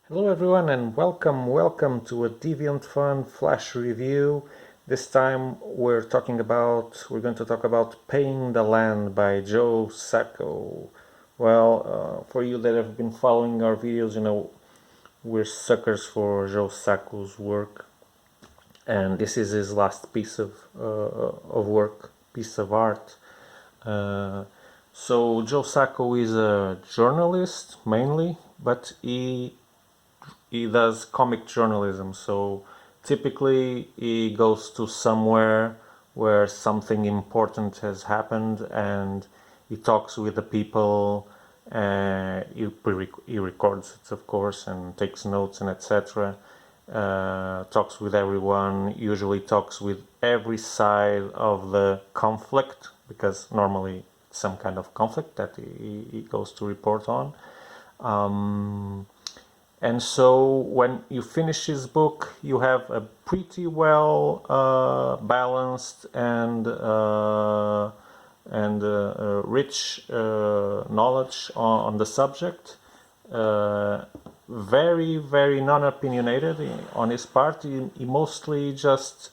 Hello everyone and welcome to a Deviant.fun flash review. This time we're going to talk about Paying the Land by Joe Sacco. For you that have been following our videos, we're suckers for Joe Sacco's work, and this is his last piece of work, piece of art. So Joe Sacco is a journalist mainly, but he does comic journalism. So typically he goes to somewhere where something important has happened and he talks with the people. He records it, of course, and takes notes and etc. Talks with everyone, usually talks with every side of the conflict, because normally it's some kind of conflict that he goes to report on. And so when you finish his book, you have a pretty well balanced and rich knowledge on the subject. Very, very non-opinionated on his part. He mostly just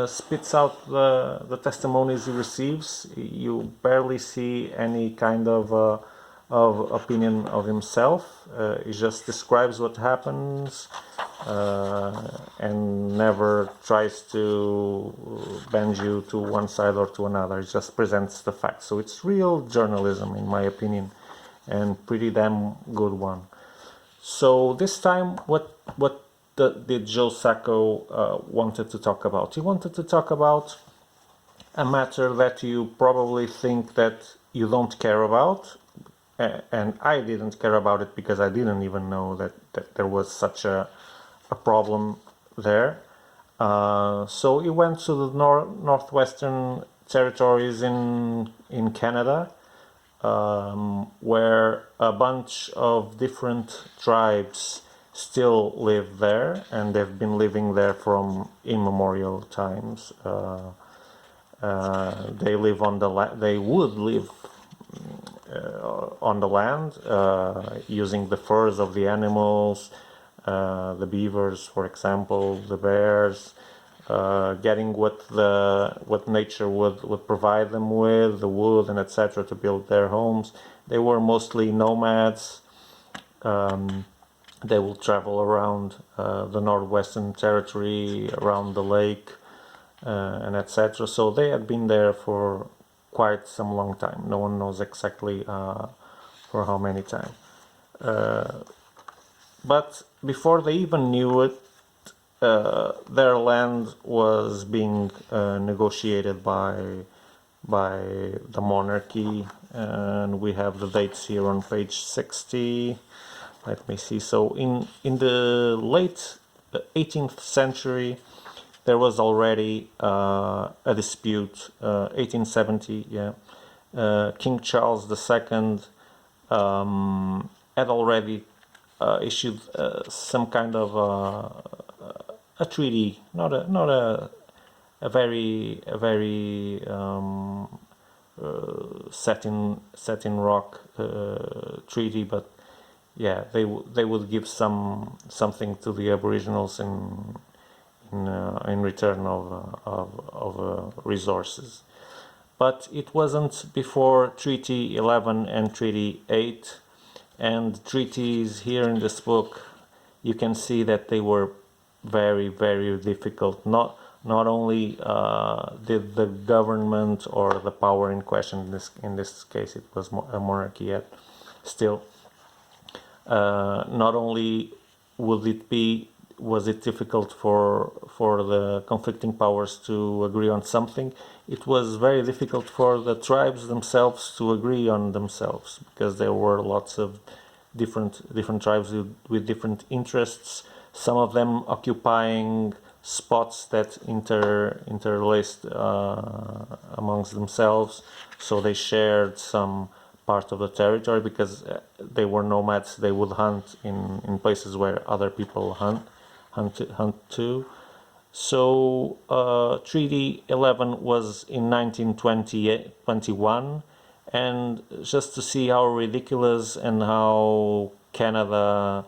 spits out the testimonies he receives. You barely see any kind of opinion of himself. He just describes what happens and never tries to bend you to one side or to another. He just presents the facts. So it's real journalism, in my opinion, and pretty damn good one. So this time, did Joe Sacco wanted to talk about? He wanted to talk about a matter that you probably think that you don't care about, and I didn't care about it because I didn't even know that there was such a problem there. So he went to the northwestern territories in Canada, where a bunch of different tribes still live there, and they've been living there from immemorial times. They live on they would live on the land, using the furs of the animals, the beavers, for example, the bears, getting what nature would provide them with, the wood and etc. to build their homes. They were mostly nomads. They will travel around the northwestern territory, around the lake, and etc. So they had been there for quite some long time. No one knows exactly for how many time. But before they even knew it, their land was being negotiated by the monarchy, and we have the dates here on page 60. Let me see. So in the late 18th century, there was already a dispute. 1870, yeah. King Charles II had already issued some kind of a treaty, not a very set in rock treaty, but yeah, they would give something to the Aboriginals in return of resources. But it wasn't before Treaty 11 and Treaty 8, and treaties here in this book, you can see that they were very, very difficult. Not only did the government or the power in question, in this case it was a monarchy yet, still, not only was it difficult for the conflicting powers to agree on something, it was very difficult for the tribes themselves to agree on themselves, because there were lots of different tribes with different interests, some of them occupying spots that interlaced amongst themselves, so they shared some part of the territory because they were nomads. They would hunt in places where other people hunt too. So Treaty 11 was in 1921, and just to see how ridiculous and how Canada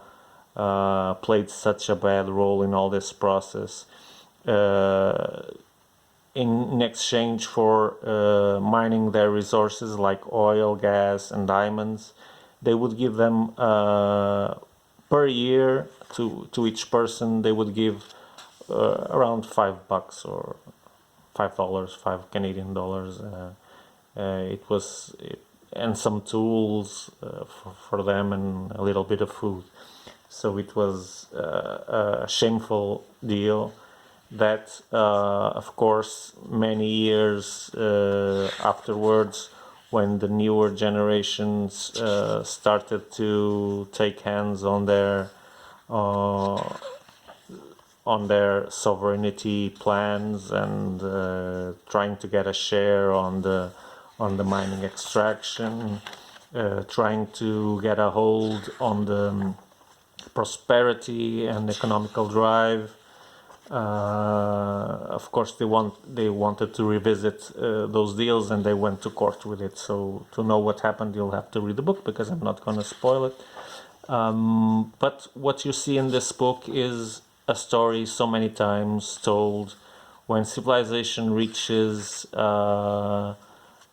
played such a bad role in all this process. In exchange for mining their resources like oil, gas, and diamonds, they would give them per year to each person. They would give around $5 or $5, $5 Canadian. It was and some tools for them and a little bit of food. So it was a shameful deal that, of course, many years afterwards, when the newer generations started to take hands on their sovereignty plans and trying to get a share on the mining extraction, trying to get a hold on the prosperity and economical drive. Of course, they wanted to revisit those deals, and they went to court with it. So to know what happened, you'll have to read the book, because I'm not going to spoil it. But what you see in this book is a story so many times told. When civilization reaches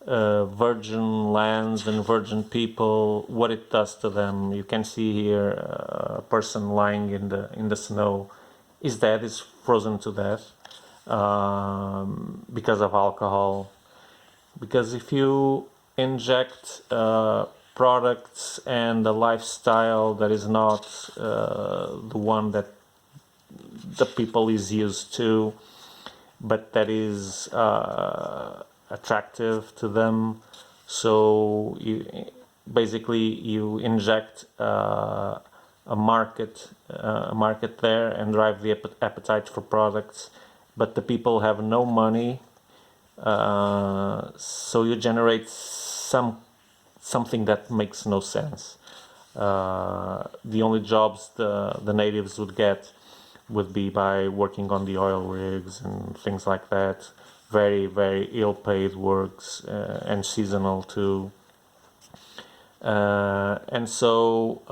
virgin lands and virgin people, what it does to them. You can see here a person lying in the snow. Is dead, is frozen to death because of alcohol. Because if you inject products and a lifestyle that is not the one that the people is used to, but that is attractive to them, so you inject a market there and drive the appetite for products, but the people have no money, so you generate something that makes no sense. The only jobs the natives would get would be by working on the oil rigs and things like that. Very, very ill-paid works and seasonal too. And so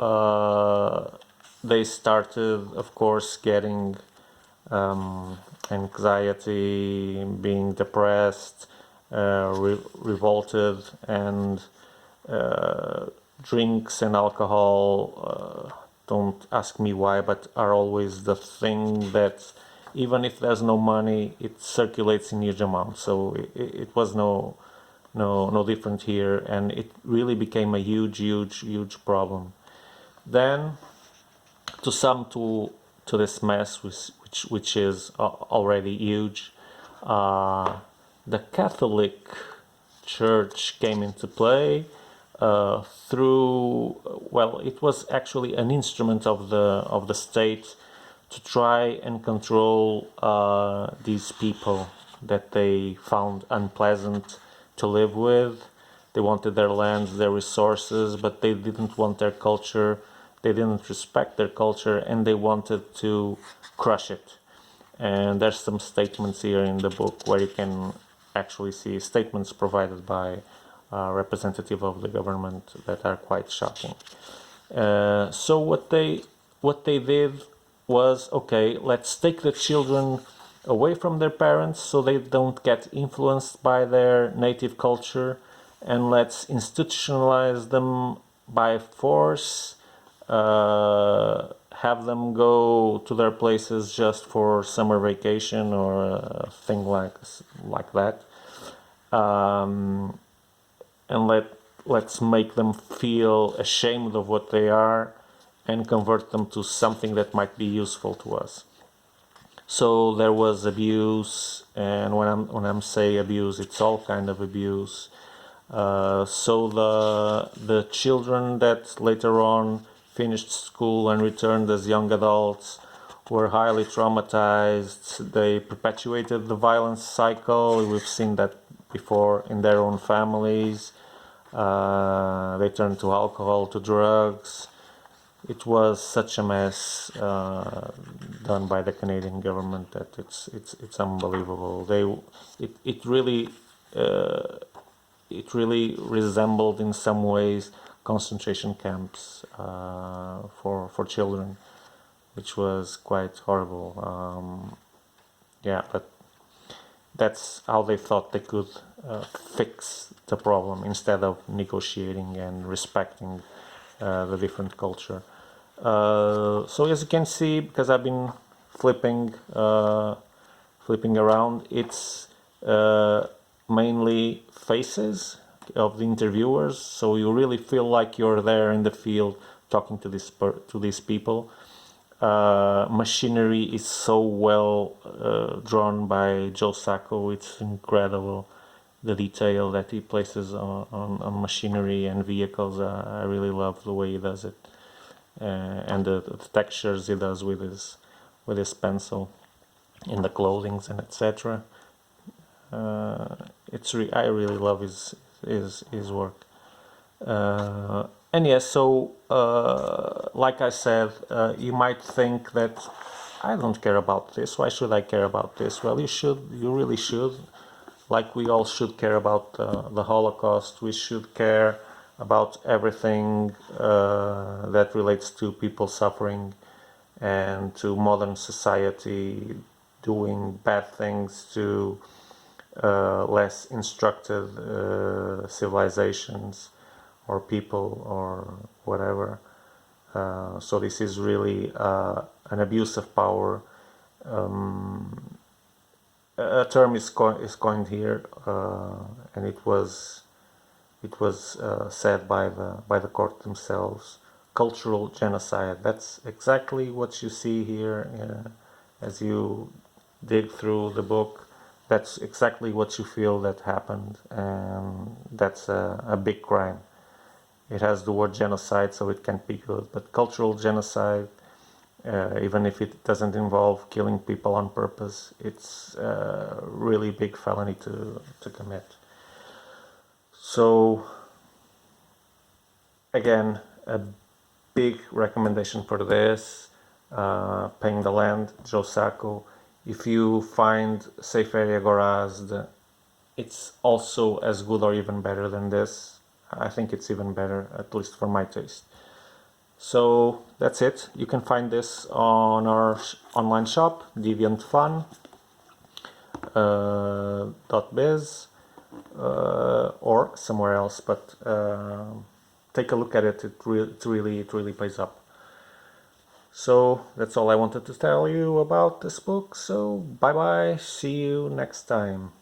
they started, of course, getting anxiety, being depressed, revolted, and drinks and alcohol, don't ask me why, but are always the thing that, even if there's no money, it circulates in huge amounts. So it was no different here, and it really became a huge problem. Then, to sum to this mess, which is already huge, the Catholic Church came into play through, well, it was actually an instrument of the state to try and control these people that they found unpleasant to live with. They wanted their lands, their resources, but they didn't want their culture. They didn't respect their culture, and they wanted to crush it. And there's some statements here in the book where you can actually see statements provided by a representative of the government that are quite shocking. So what they did was, okay, let's take the children away from their parents so they don't get influenced by their native culture, and let's institutionalize them by force, have them go to their places just for summer vacation or a thing like that, and let's make them feel ashamed of what they are and convert them to something that might be useful to us. So there was abuse, and when I'm saying abuse, it's all kind of abuse. So the children that later on finished school and returned as young adults were highly traumatized. They perpetuated the violence cycle. We've seen that before in their own families. They turned to alcohol, to drugs. It was such a mess done by the Canadian government that it's unbelievable. It really resembled in some ways concentration camps for children. which was quite horrible. Yeah, but that's how they thought they could fix the problem instead of negotiating and respecting the different culture. So as you can see, because I've been flipping flipping around, it's mainly faces of the interviewers, so you really feel like you're there in the field talking to these people. Machinery is so well drawn by Joe Sacco. It's incredible, the detail that he places on machinery and vehicles. I really love the way he does it, and the textures he does with his pencil in the clothings and etc. I really love his work. And yes, so like I said, you might think that I don't care about this. Why should I care about this? Well, you should. You really should. Like we all should care about the Holocaust. We should care about everything that relates to people suffering and to modern society doing bad things to less instructed civilizations or people or whatever. So this is really an abuse of power. A term is coined here, and it was said by the court themselves. Cultural genocide. That's exactly what you see here as you dig through the book. That's exactly what you feel that happened, and that's a big crime. It has the word genocide, so it can't be good. But cultural genocide, even if it doesn't involve killing people on purpose, it's a really big felony to commit. So, again, a big recommendation for this, Paying the Land, Joe Sacco. If you find Safe Area Gorazd, it's also as good or even better than this. I think it's even better, at least for my taste. So that's it. You can find this on our online shop, Deviant.fun, .biz, or somewhere else. But take a look at it. It really pays up. So that's all I wanted to tell you about this book. So bye bye. See you next time.